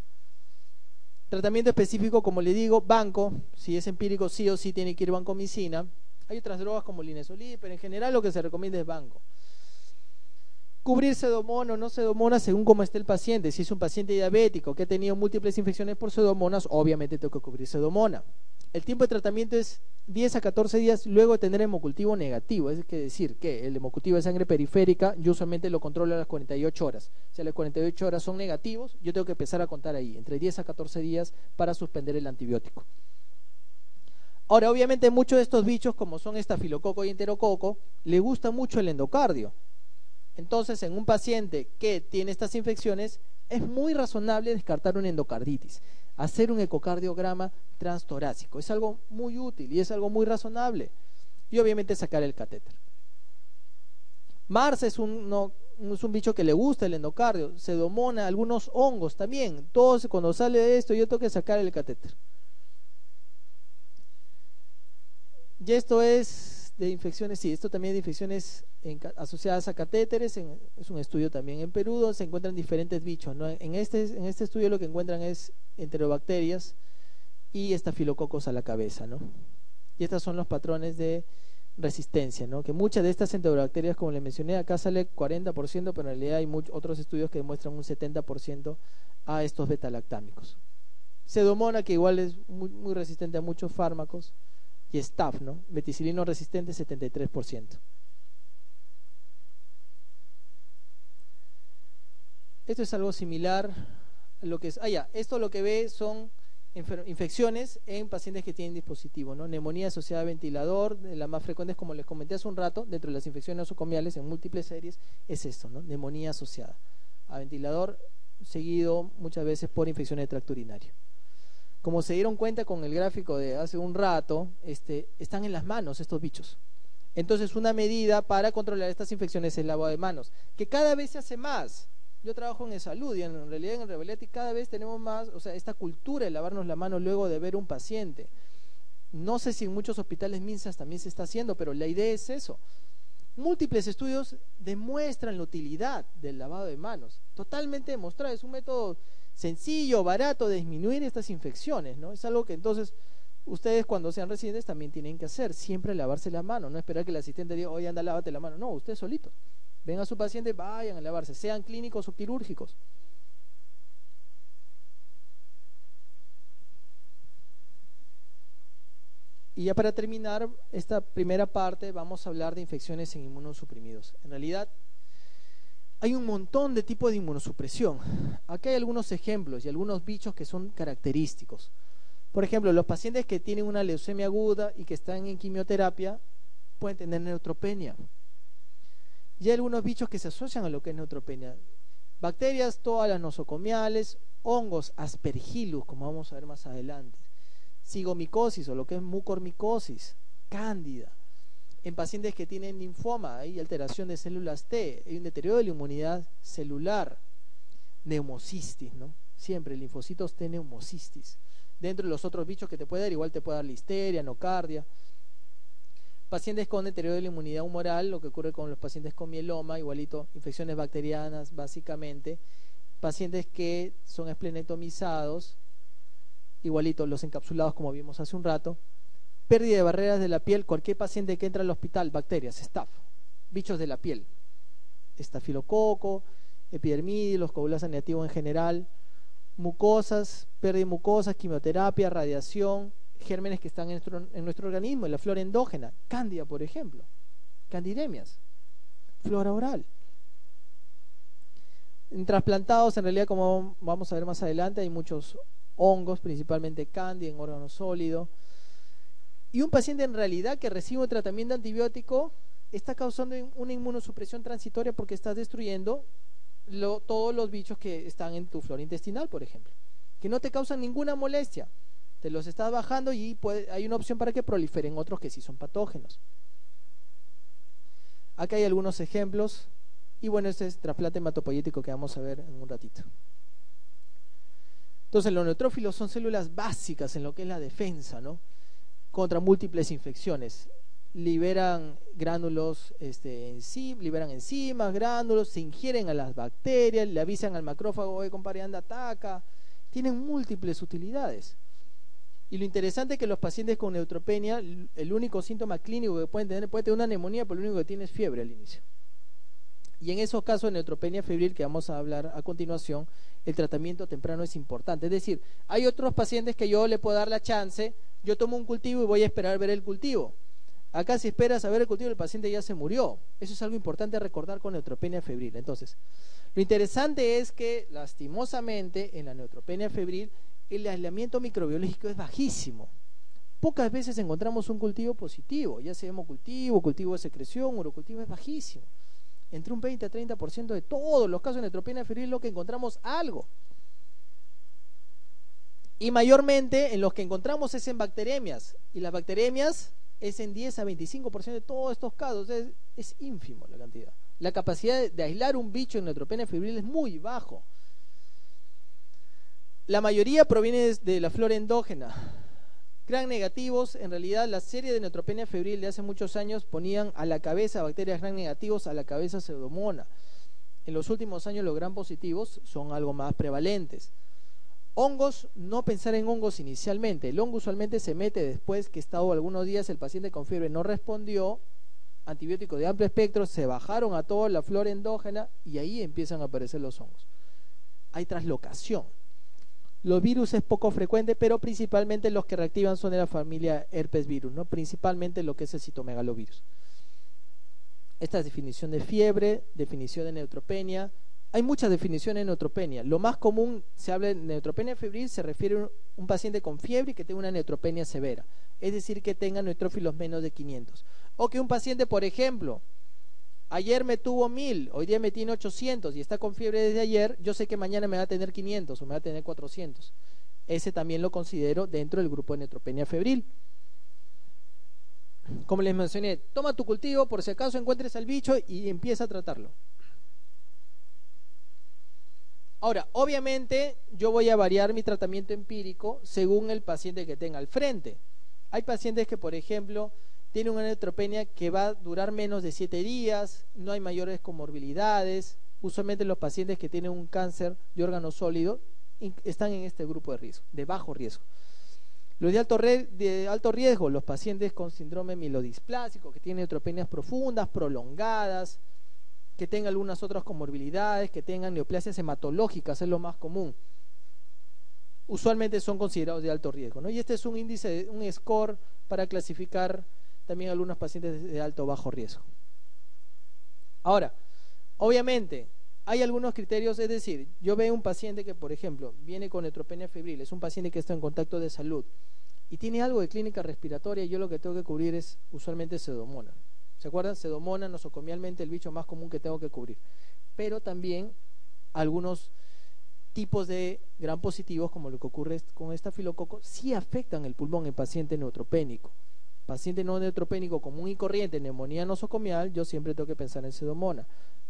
Tratamiento específico, como le digo, banco, si es empírico sí o sí tiene que ir vancomicina. Hay otras drogas como linezolid, pero en general lo que se recomienda es banco. Cubrir pseudomonas o no pseudomonas según cómo esté el paciente. Si es un paciente diabético que ha tenido múltiples infecciones por pseudomonas, obviamente tengo que cubrir pseudomona. El tiempo de tratamiento es 10 a 14 días luego de tener hemocultivo negativo. Es decir, que el hemocultivo de sangre periférica yo usualmente lo controlo a las 48 horas. Si a las 48 horas son negativos, yo tengo que empezar a contar ahí, entre 10 a 14 días para suspender el antibiótico. Ahora, obviamente muchos de estos bichos, como son estafilococo y enterococo, le gusta mucho el endocardio. Entonces, en un paciente que tiene estas infecciones, es muy razonable descartar una endocarditis, hacer un ecocardiograma transtorácico. Es algo muy útil y es algo muy razonable. Y obviamente sacar el catéter. MARS es un bicho que le gusta el endocardio, pseudomonas, algunos hongos también. Todos, cuando sale de esto, yo tengo que sacar el catéter. Y esto es de infecciones, sí, esto también de infecciones asociadas a catéteres, es un estudio también en Perú donde se encuentran diferentes bichos, ¿no? En este estudio lo que encuentran es enterobacterias y estafilococos a la cabeza, ¿no? Y estos son los patrones de resistencia, ¿no? Que muchas de estas enterobacterias, como les mencioné, acá sale 40%, pero en realidad hay otros estudios que demuestran un 70% a estos betalactámicos. Pseudomonas, que igual es muy resistente a muchos fármacos, y Staph, ¿no? Meticilino resistente, 73%. Esto es algo similar a lo que es... esto lo que ve son infecciones en pacientes que tienen dispositivo, ¿no? Neumonía asociada a ventilador, la más frecuente es, como les comenté hace un rato, dentro de las infecciones nosocomiales en múltiples series, es esto, ¿no? Neumonía asociada a ventilador, seguido muchas veces por infección de tracto urinario. Como se dieron cuenta con el gráfico de hace un rato, están en las manos estos bichos. Entonces, una medida para controlar estas infecciones es el lavado de manos, que cada vez se hace más. Yo trabajo en salud y en realidad en Revalidati cada vez tenemos más, o sea, esta cultura de lavarnos la mano luego de ver un paciente. No sé si en muchos hospitales MINSAS también se está haciendo, pero la idea es eso. Múltiples estudios demuestran la utilidad del lavado de manos, totalmente demostrado. Es un método sencillo, barato de disminuir estas infecciones, ¿no? Es algo que entonces ustedes cuando sean residentes también tienen que hacer, siempre lavarse la mano, no esperar que el asistente diga, oye, anda, lávate la mano. No, ustedes solitos. Ven a su paciente, vayan a lavarse, sean clínicos o quirúrgicos. Y ya para terminar esta primera parte vamos a hablar de infecciones en inmunosuprimidos. En realidad hay un montón de tipos de inmunosupresión. Acá hay algunos ejemplos y algunos bichos que son característicos. Por ejemplo, los pacientes que tienen una leucemia aguda y que están en quimioterapia pueden tener neutropenia. Y hay algunos bichos que se asocian a lo que es neutropenia. Bacterias, todas las nosocomiales, hongos, aspergillus, como vamos a ver más adelante. Cigomicosis o lo que es mucormicosis, cándida. En pacientes que tienen linfoma hay alteración de células T, hay un deterioro de la inmunidad celular, neumocistis, ¿no? Siempre linfocitos T, neumocistis. Dentro de los otros bichos que te puede dar, igual te puede dar listeria, nocardia. Pacientes con deterioro de la inmunidad humoral, lo que ocurre con los pacientes con mieloma, igualito, infecciones bacterianas básicamente. Pacientes que son esplenectomizados, igualito, los encapsulados como vimos hace un rato. Pérdida de barreras de la piel, cualquier paciente que entra al hospital, bacterias, staph, bichos de la piel, estafilococo, epidermidis, coagulasa negativa en general, mucosas, pérdida de mucosas, quimioterapia, radiación, gérmenes que están en nuestro organismo, en la flora endógena, cándida por ejemplo, candidemias, flora oral. En trasplantados, en realidad, como vamos a ver más adelante, hay muchos hongos, principalmente cándida en órgano sólido. Y un paciente en realidad que recibe un tratamiento antibiótico está causando una inmunosupresión transitoria porque estás destruyendo todos los bichos que están en tu flora intestinal, por ejemplo, que no te causan ninguna molestia, te los estás bajando y hay una opción para que proliferen otros que sí son patógenos. Acá hay algunos ejemplos y bueno, este es trasplante hematopoyético que vamos a ver en un ratito. Entonces los neutrófilos son células básicas en lo que es la defensa, ¿no? Contra múltiples infecciones. Liberan gránulos, liberan enzimas, gránulos, se ingieren a las bacterias, le avisan al macrófago, oye compadre, anda, ataca. Tienen múltiples utilidades. Y lo interesante es que los pacientes con neutropenia, el único síntoma clínico que pueden tener, puede tener una neumonía, pero lo único que tiene es fiebre al inicio. Y en esos casos de neutropenia febril que vamos a hablar a continuación, el tratamiento temprano es importante. Es decir, hay otros pacientes que yo le puedo dar la chance, yo tomo un cultivo y voy a esperar ver el cultivo. Acá si esperas a ver el cultivo, el paciente ya se murió. Eso es algo importante a recordar con neutropenia febril. Entonces, lo interesante es que lastimosamente en la neutropenia febril el aislamiento microbiológico es bajísimo. Pocas veces encontramos un cultivo positivo, ya sea hemocultivo, cultivo de secreción, urocultivo, es bajísimo. Entre un 20 a 30% de todos los casos de neutropenia febril es lo que encontramos algo. Y mayormente en los que encontramos es en bacteremias, y las bacteremias es en 10 a 25% de todos estos casos, es ínfimo la cantidad. La capacidad de aislar un bicho en neutropenia febril es muy bajo. La mayoría proviene de la flora endógena. Gram negativos, en realidad la serie de neutropenia febril de hace muchos años ponían a la cabeza bacterias gram negativos, a la cabeza pseudomonas. En los últimos años los gram positivos son algo más prevalentes. Hongos, no pensar en hongos inicialmente. El hongo usualmente se mete después que estado algunos días el paciente con fiebre no respondió, antibióticos de amplio espectro, se bajaron a toda la flora endógena y ahí empiezan a aparecer los hongos. Hay traslocación. Los virus es poco frecuente, pero principalmente los que reactivan son de la familia herpes virus, ¿no? Principalmente lo que es el citomegalovirus. Esta es definición de fiebre, definición de neutropenia. Hay muchas definiciones de neutropenia. Lo más común, se habla de neutropenia febril, se refiere a un paciente con fiebre y que tenga una neutropenia severa, es decir, que tenga neutrófilos menos de 500. O que un paciente, por ejemplo, ayer me tuvo 1000, hoy día me tiene 800 y está con fiebre desde ayer, yo sé que mañana me va a tener 500 o me va a tener 400. Ese también lo considero dentro del grupo de neutropenia febril. como les mencioné, toma tu cultivo por si acaso encuentres al bicho y empieza a tratarlo. Ahora, obviamente yo voy a variar mi tratamiento empírico según el paciente que tenga al frente. Hay pacientes que, por ejemplo, tienen una neutropenia que va a durar menos de 7 días, no hay mayores comorbilidades. Usualmente los pacientes que tienen un cáncer de órgano sólido están en este grupo de riesgo, de bajo riesgo. Los de alto riesgo, los pacientes con síndrome mielodisplásico, que tienen neutropenias profundas, prolongadas, que tengan algunas otras comorbilidades, que tengan neoplasias hematológicas, es lo más común. Usualmente son considerados de alto riesgo, ¿no? Y este es un índice, un score para clasificar también algunos pacientes de alto o bajo riesgo. Ahora, obviamente, hay algunos criterios, es decir, yo veo un paciente que, por ejemplo, viene con neutropenia febril, es un paciente que está en contacto de salud y tiene algo de clínica respiratoria, y yo lo que tengo que cubrir es usualmente Pseudomonas. ¿Se acuerdan? Pseudomonas, nosocomialmente el bicho más común que tengo que cubrir. Pero también algunos tipos de gram positivos, como lo que ocurre con estafilococo, sí afectan el pulmón en paciente neutropénico. Paciente no neutropénico común y corriente, neumonía nosocomial, yo siempre tengo que pensar en Pseudomonas.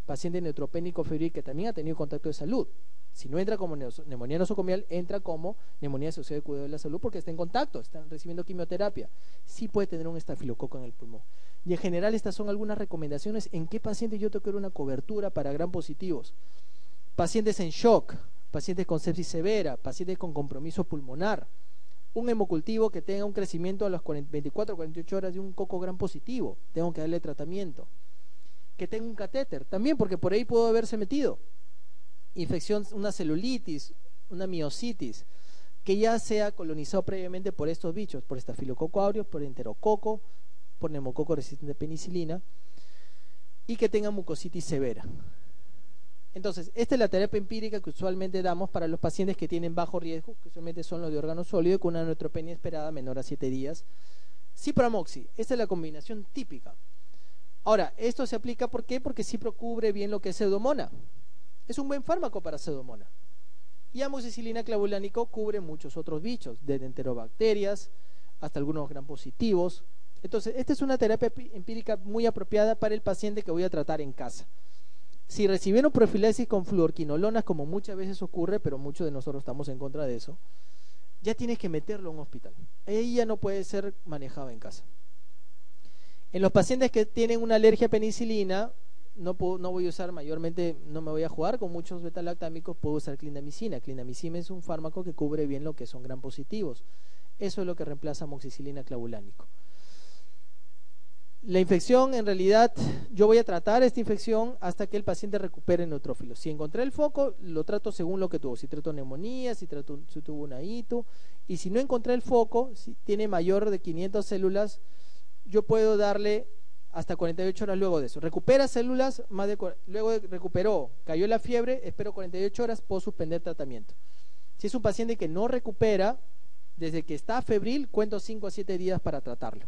Paciente neutropénico febril que también ha tenido contacto de salud. Si no entra como neumonía nosocomial, entra como neumonía asociada al cuidado de la salud porque está en contacto, están recibiendo quimioterapia. Sí puede tener un estafilococo en el pulmón. Y en general estas son algunas recomendaciones en qué pacientes yo tengo que dar una cobertura para gram positivos. Pacientes en shock, pacientes con sepsis severa, pacientes con compromiso pulmonar. Un hemocultivo que tenga un crecimiento a las 24 o 48 horas de un coco gram positivo, tengo que darle tratamiento. Que tenga un catéter, también porque por ahí pudo haberse metido. Infección, una celulitis, una miositis, que ya sea colonizado previamente por estos bichos, por estafilococo aureus, por enterococo, por neumococo resistente a penicilina, y que tenga mucositis severa. Entonces, esta es la terapia empírica que usualmente damos para los pacientes que tienen bajo riesgo, que usualmente son los de órgano sólido, con una neutropenia esperada menor a 7 días. Cipramoxi, esta es la combinación típica. Ahora, esto se aplica, ¿por qué? Porque Cipro cubre bien lo que es Pseudomonas. Es un buen fármaco para Pseudomonas. Y amoxicilina clavulánico cubre muchos otros bichos, desde enterobacterias hasta algunos gram positivos. Entonces, esta es una terapia empírica muy apropiada para el paciente que voy a tratar en casa. Si recibieron profilaxis con fluorquinolonas, como muchas veces ocurre, pero muchos de nosotros estamos en contra de eso, ya tienes que meterlo a un hospital. Ahí ya no puede ser manejado en casa. En los pacientes que tienen una alergia a penicilina, no voy a usar mayormente, no me voy a jugar con muchos betalactámicos, puedo usar clindamicina. Clindamicina es un fármaco que cubre bien lo que son gram positivos. Eso es lo que reemplaza amoxicilina clavulánico. La infección, en realidad, yo voy a tratar esta infección hasta que el paciente recupere neutrófilos. Si encontré el foco, lo trato según lo que tuvo. Si trato neumonía, si tuvo una ITU. Y si no encontré el foco, si tiene mayor de 500 células, yo puedo darle hasta 48 horas luego de eso. Recupera células, luego recuperó, cayó la fiebre, espero 48 horas, puedo suspender tratamiento. Si es un paciente que no recupera, desde que está febril, cuento 5 a 7 días para tratarlo.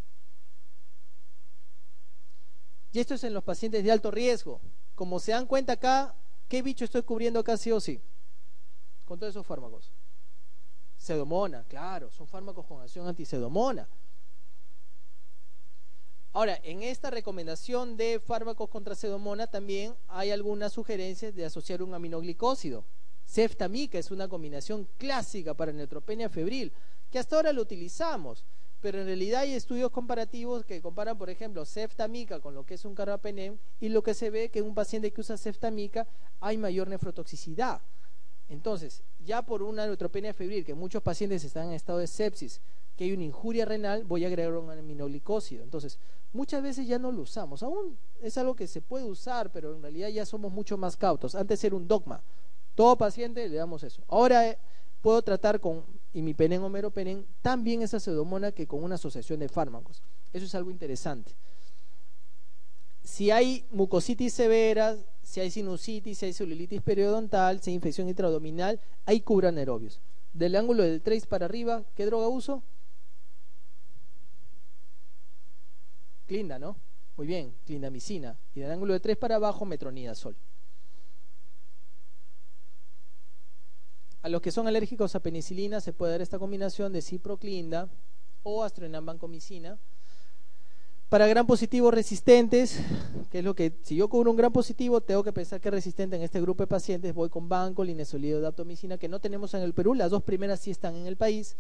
Y esto es en los pacientes de alto riesgo. Como se dan cuenta acá, ¿qué bicho estoy cubriendo acá sí o sí? Con todos esos fármacos. Pseudomonas, claro, son fármacos con acción anti-Pseudomonas. Ahora, en esta recomendación de fármacos contra Pseudomonas también hay algunas sugerencias de asociar un aminoglicósido. Ceftamica es una combinación clásica para neutropenia febril, que hasta ahora lo utilizamos, pero en realidad hay estudios comparativos que comparan, por ejemplo, ceftamica con lo que es un carbapenem, y lo que se ve que en un paciente que usa ceftamica hay mayor nefrotoxicidad. Entonces, ya por una neutropenia febril, que muchos pacientes están en estado de sepsis, que hay una injuria renal, voy a agregar un aminoglicósido. Entonces, muchas veces ya no lo usamos. Aún es algo que se puede usar, pero en realidad ya somos mucho más cautos. Antes era un dogma. Todo paciente le damos eso. Ahora puedo tratar con imipenem o meropenem también esa Pseudomonas que con una asociación de fármacos. Eso es algo interesante. Si hay mucositis severa, si hay sinusitis, si hay celulitis periodontal, si hay infección intraabdominal, hay cubra anaerobios. Del ángulo del 3 para arriba, ¿qué droga uso? Clinda, ¿no? Muy bien, clindamicina. Y del ángulo de 3 para abajo, metronidazol. A los que son alérgicos a penicilina se puede dar esta combinación de ciproclinda o astronam vancomicina. Para gram positivos resistentes, que es lo que, si yo cubro un gram positivo, tengo que pensar que es resistente en este grupo de pacientes, voy con banco, linezolida, daptomicina, que no tenemos en el Perú, las dos primeras sí están en el país,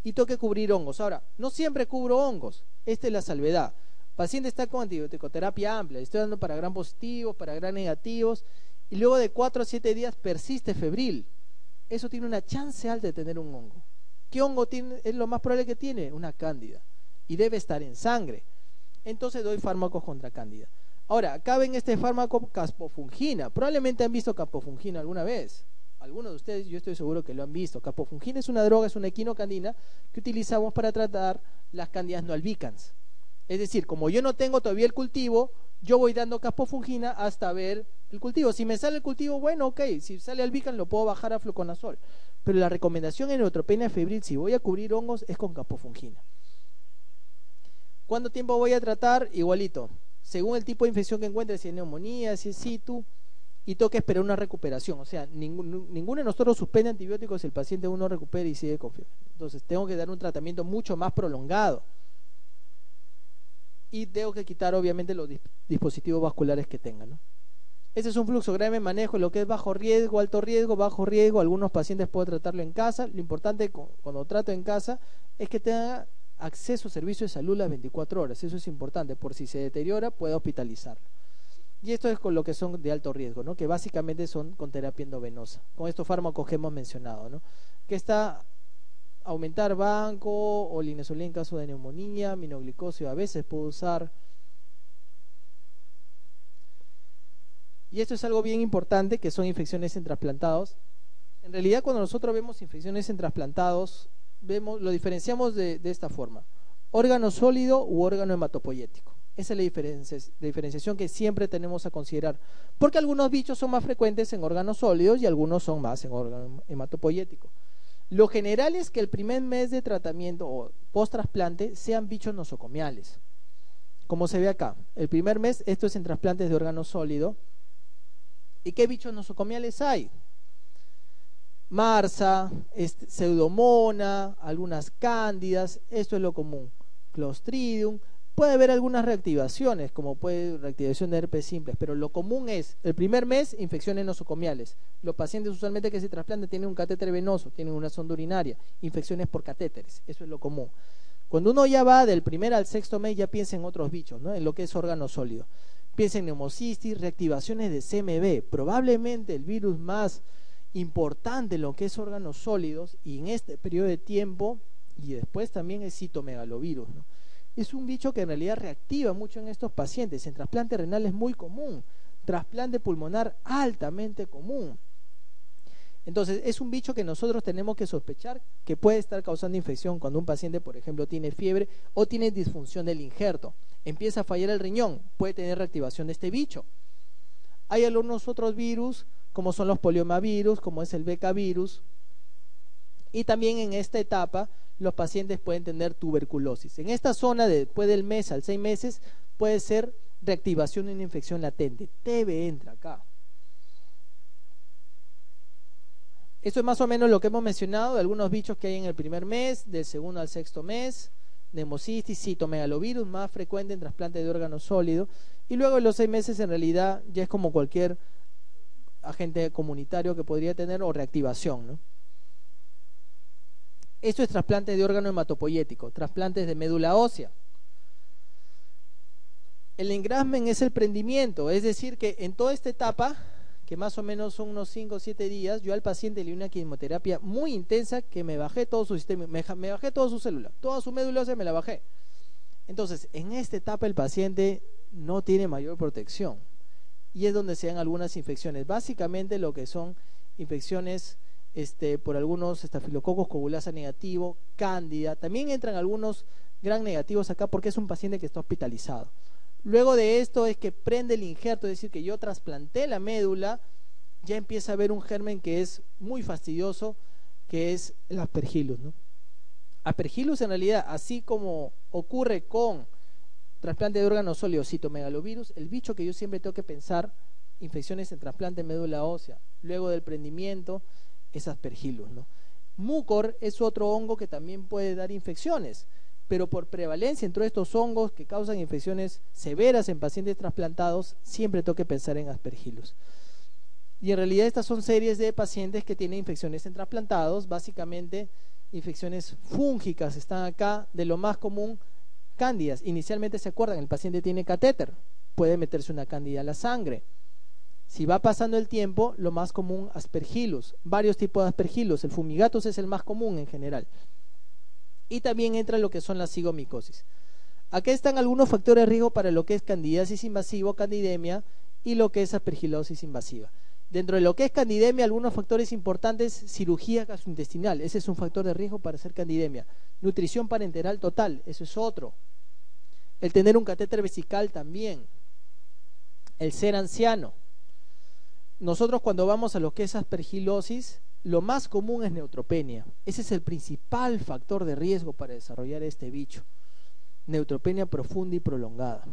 y tengo que cubrir hongos. Ahora, no siempre cubro hongos, esta es la salvedad. Paciente está con antibiótico-terapia amplia, estoy dando para gram positivos, para gram negativos, y luego de 4 a 7 días persiste febril. Eso tiene una chance alta de tener un hongo. ¿Qué hongo tiene? Es lo más probable que tiene, una cándida, y debe estar en sangre. Entonces doy fármacos contra cándida. Ahora, acá ven este fármaco caspofungina. Probablemente han visto caspofungina alguna vez. Algunos de ustedes, yo estoy seguro que lo han visto. Caspofungina es una droga, es una equinocandina que utilizamos para tratar las cándidas no albicans. Es decir, como yo no tengo todavía el cultivo, yo voy dando caspofungina hasta ver el cultivo. Si me sale el cultivo, bueno, ok. Si sale albicans, lo puedo bajar a fluconazol. Pero la recomendación en neutropenia febril, si voy a cubrir hongos, es con caspofungina. ¿Cuánto tiempo voy a tratar? Igualito, según el tipo de infección que encuentre, si es neumonía, si es situ, y tengo que esperar una recuperación. O sea, ninguno de nosotros suspende antibióticos si el paciente uno recupera y sigue con fiebre. Entonces, tengo que dar un tratamiento mucho más prolongado. Y tengo que quitar, obviamente, los dispositivos vasculares que tengan, ¿no? Este es un fluxograma de manejo, lo que es bajo riesgo, alto riesgo, bajo riesgo. Algunos pacientes puedo tratarlo en casa. Lo importante cuando trato en casa es que tenga acceso a servicios de salud las 24 horas, eso es importante, por si se deteriora pueda hospitalizarlo. Y esto es con lo que son de alto riesgo, ¿no? Que básicamente son con terapia endovenosa, con estos fármacos que hemos mencionado, ¿no? Que está aumentar banco o linezolida en caso de neumonía, minoglicosio a veces puedo usar. Y esto es algo bien importante, que son infecciones en trasplantados. En realidad, cuando nosotros vemos infecciones en trasplantados, lo diferenciamos de esta forma: órgano sólido u órgano hematopoyético. Esa es la diferenciación que siempre tenemos a considerar, porque algunos bichos son más frecuentes en órganos sólidos y algunos son más en órgano hematopoyético. Lo general es que el primer mes de tratamiento o post-trasplante sean bichos nosocomiales, como se ve acá. El primer mes, esto es en trasplantes de órgano sólido. ¿Y qué bichos nosocomiales hay? Marsa, Pseudomonas, algunas cándidas, esto es lo común. Clostridium, puede haber algunas reactivaciones, como puede reactivación de herpes simples, pero lo común es, el primer mes, infecciones nosocomiales. Los pacientes usualmente que se trasplantan tienen un catéter venoso, tienen una sonda urinaria, infecciones por catéteres, eso es lo común. Cuando uno ya va del primer al sexto mes, ya piensa en otros bichos, ¿no? En lo que es órgano sólido. Piensa en neumocistis, reactivaciones de CMV, probablemente el virus más importante en lo que es órganos sólidos y en este periodo de tiempo, y después también es citomegalovirus, ¿no? Es un bicho que en realidad reactiva mucho en estos pacientes. En trasplante renal es muy común, trasplante pulmonar altamente común. Entonces es un bicho que nosotros tenemos que sospechar que puede estar causando infección cuando un paciente, por ejemplo, tiene fiebre o tiene disfunción del injerto, empieza a fallar el riñón, puede tener reactivación de este bicho. Hay algunos otros virus, como son los poliomavirus, como es el becavirus, y también en esta etapa los pacientes pueden tener tuberculosis. En esta zona, después del mes al 6 meses, puede ser reactivación de una infección latente. TB entra acá. Esto es más o menos lo que hemos mencionado de algunos bichos que hay en el primer mes, del segundo al sexto mes, neumocistis, citomegalovirus, más frecuente en trasplante de órgano sólido, y luego en los 6 meses en realidad ya es como cualquier agente comunitario que podría tener o reactivación, ¿no? Esto es trasplante de órgano hematopoyético, trasplantes de médula ósea. El engrasmen es el prendimiento, es decir que en toda esta etapa, que más o menos son unos 5 o 7 días, yo al paciente le di una quimioterapia muy intensa que me bajé todo su sistema, me bajé toda su célula, toda su médula ósea me la bajé. Entonces, en esta etapa el paciente no tiene mayor protección y es donde se dan algunas infecciones, básicamente lo que son infecciones por algunos estafilococos coagulasa negativo, cándida, también entran algunos gram negativos acá porque es un paciente que está hospitalizado. Luego de esto es que prende el injerto, es decir, que yo trasplanté la médula, ya empieza a haber un germen que es muy fastidioso, que es el Aspergillus, ¿no? Aspergillus en realidad, así como ocurre con trasplante de órganos sólidos, citomegalovirus, el bicho que yo siempre tengo que pensar, infecciones en trasplante de médula ósea, luego del prendimiento, es Aspergillus, ¿no? Mucor es otro hongo que también puede dar infecciones. pero por prevalencia entre estos hongos que causan infecciones severas en pacientes trasplantados, siempre tengo que pensar en Aspergillus. Y en realidad estas son series de pacientes que tienen infecciones en trasplantados, básicamente infecciones fúngicas están acá, de lo más común, cándidas. Inicialmente se acuerdan, el paciente tiene catéter, puede meterse una cándida a la sangre. Si va pasando el tiempo, lo más común, Aspergillus, varios tipos de Aspergillus, el fumigatus es el más común en general. Y también entra lo que son las cigomicosis. Acá están algunos factores de riesgo para lo que es candidiasis invasiva, candidemia, y lo que es aspergilosis invasiva. Dentro de lo que es candidemia, algunos factores importantes, cirugía gastrointestinal, ese es un factor de riesgo para hacer candidemia. Nutrición parenteral total, eso es otro. El tener un catéter vesical también. El ser anciano. Nosotros cuando vamos a lo que es aspergilosis, lo más común es neutropenia. Ese es el principal factor de riesgo para desarrollar este bicho. Neutropenia profunda y prolongada.